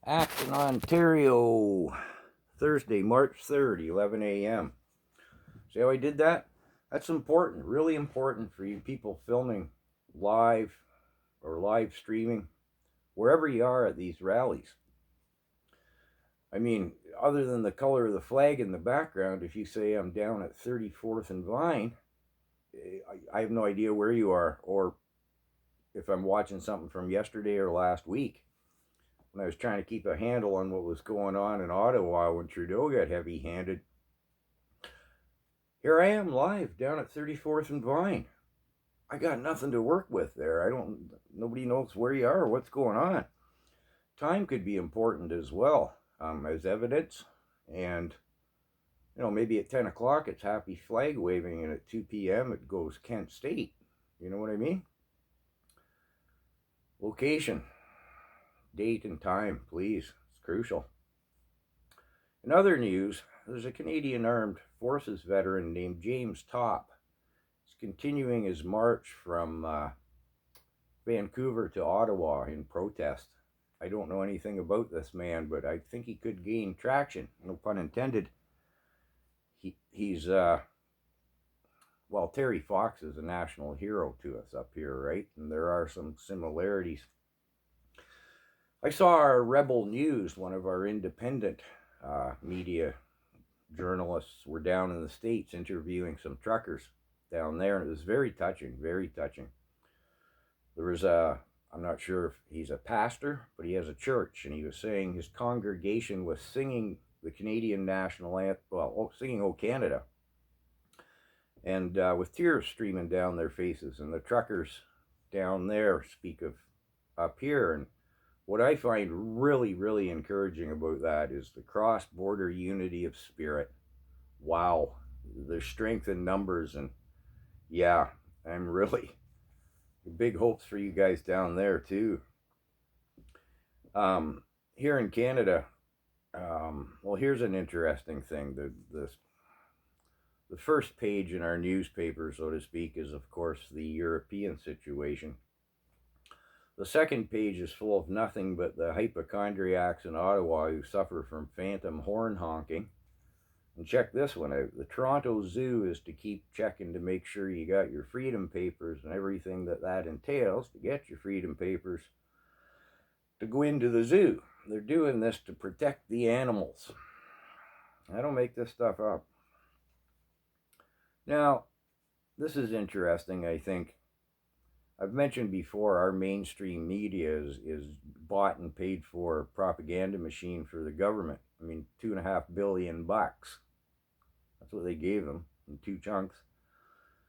Acton, Ontario, Thursday, March 3rd, 11 a.m. See how I did that? That's important, really important for you people filming live or live streaming, wherever you are at these rallies. I mean, other than the color of the flag in the background, if you say I'm down at 34th and Vine, I have no idea where you are, or if I'm watching something from yesterday or last week, when I was trying to keep a handle on what was going on in Ottawa when Trudeau got heavy handed. Here I am live down at 34th and Vine. I got nothing to work with there. Nobody knows where you are or what's going on. Time could be important as well, as evidence. And, maybe at 10 o'clock it's happy flag waving, and at 2 p.m. it goes Kent State. You know what I mean? Location, date, and time, please. It's crucial. In other news, there's a Canadian Armed Forces veteran named James Topp. He's continuing his march from Vancouver to Ottawa in protest. I don't know anything about this man, but I think he could gain traction. No pun intended. He's Terry Fox is a national hero to us up here, right? And there are some similarities. I saw our Rebel News, one of our independent media journalists, were down in the States interviewing some truckers down there, and it was very touching, very touching. There was I'm not sure if he's a pastor, but he has a church, and he was saying his congregation was singing the Canadian national anthem, singing "O Canada," and with tears streaming down their faces, and the truckers down there speak of up here. And what I find really, really encouraging about that is the cross-border unity of spirit. Wow, there's strength in numbers, and yeah, I'm really big hopes for you guys down there too. Here in Canada, here's an interesting thing. The first page in our newspaper, so to speak, is of course the European situation. The second page is full of nothing but the hypochondriacs in Ottawa who suffer from phantom horn honking. And check this one out. The Toronto Zoo is to keep checking to make sure you got your freedom papers and everything that entails to get your freedom papers to go into the zoo. They're doing this to protect the animals. I don't make this stuff up. Now, this is interesting, I think. I've mentioned before, our mainstream media is bought and paid for propaganda machine for the government. I mean, $2.5 billion. That's what they gave them in two chunks.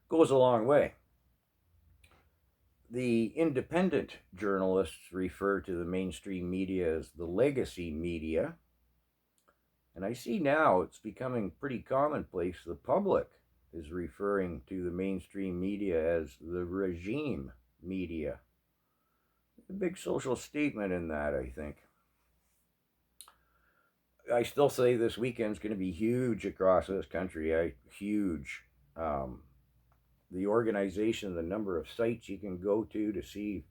Goes a long way. The independent journalists refer to the mainstream media as the legacy media. And I see now it's becoming pretty commonplace. The public is referring to the mainstream media as the regime media. A big social statement in that, I think. I still say this weekend's going to be huge across this country. Huge. The organization, the number of sites you can go to see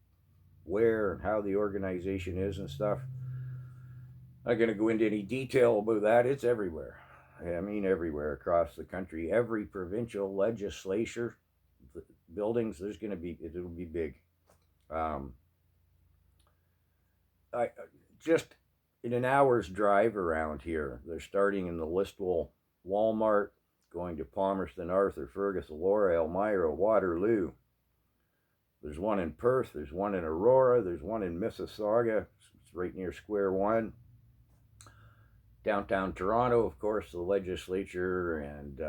where and how the organization is and stuff. I'm not going to go into any detail about that. It's everywhere. I mean, everywhere across the country. Every provincial legislature buildings, it'll be big. I just in an hour's drive around here, they're starting in the Listowel Walmart, going to Palmerston, Arthur, Fergus, Elora, Elmira, Waterloo. There's one in Perth, there's one in Aurora, there's one in Mississauga. It's right near Square One. Downtown Toronto, of course, the legislature, and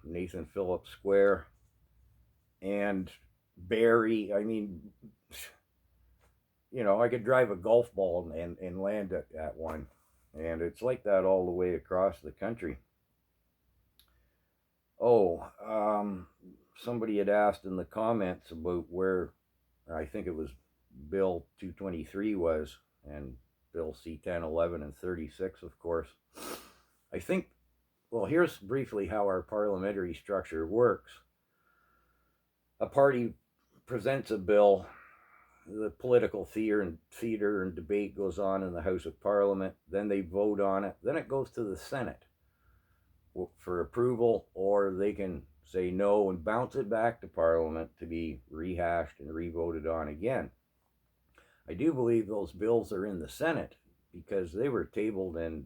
Nathan Phillips Square, and Barrie. I mean, I could drive a golf ball and land at one. And it's like that all the way across the country. Somebody had asked in the comments about where I think it was Bill 223 was, and Bill C-10, 11, and 36, of course. I think, here's briefly how our parliamentary structure works. A party presents a bill, the political theater and debate goes on in the House of Parliament. Then they vote on it. Then it goes to the Senate for approval, or they can say no and bounce it back to Parliament to be rehashed and revoted on again. I do believe those bills are in the Senate because they were tabled and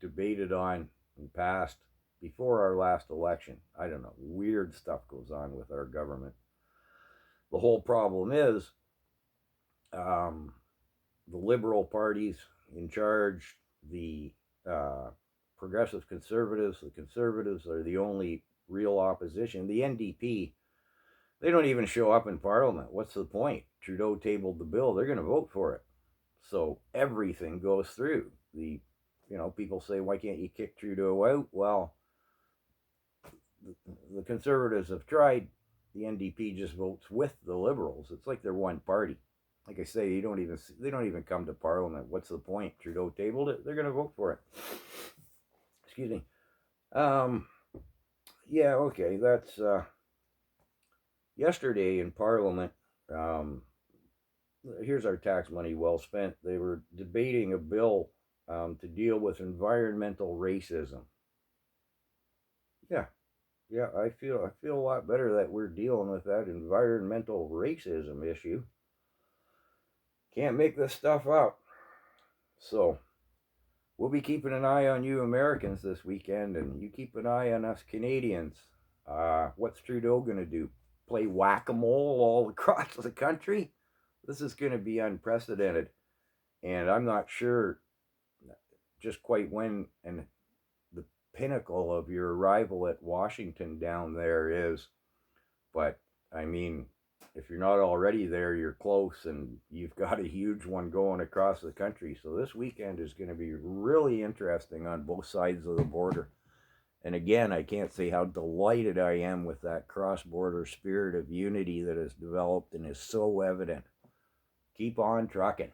debated on and passed before our last election. I don't know. Weird stuff goes on with our government. The whole problem is the Liberal parties in charge, the progressive conservatives. The conservatives are the only real opposition. The NDP, they don't even show up in Parliament. What's the point? Trudeau tabled the bill. They're going to vote for it. So everything goes through. People say, why can't you kick Trudeau out? Well, the conservatives have tried. The NDP just votes with the Liberals. It's like they're one party. Like I say, they don't even come to Parliament. What's the point? Trudeau tabled it. They're going to vote for it. Excuse me. Yeah, okay. That's yesterday in Parliament. Here's our tax money well spent. They were debating a bill to deal with environmental racism. Yeah, I feel a lot better that we're dealing with that environmental racism issue. Can't make this stuff up. So we'll be keeping an eye on you Americans this weekend, and you keep an eye on us Canadians. What's Trudeau going to do? Play whack-a-mole all across the country? This is going to be unprecedented. And I'm not sure just quite when and the pinnacle of your arrival at Washington down there is. But, I mean, if you're not already there, you're close, and you've got a huge one going across the country. So this weekend is going to be really interesting on both sides of the border. And again, I can't say how delighted I am with that cross-border spirit of unity that has developed and is so evident. Keep on trucking.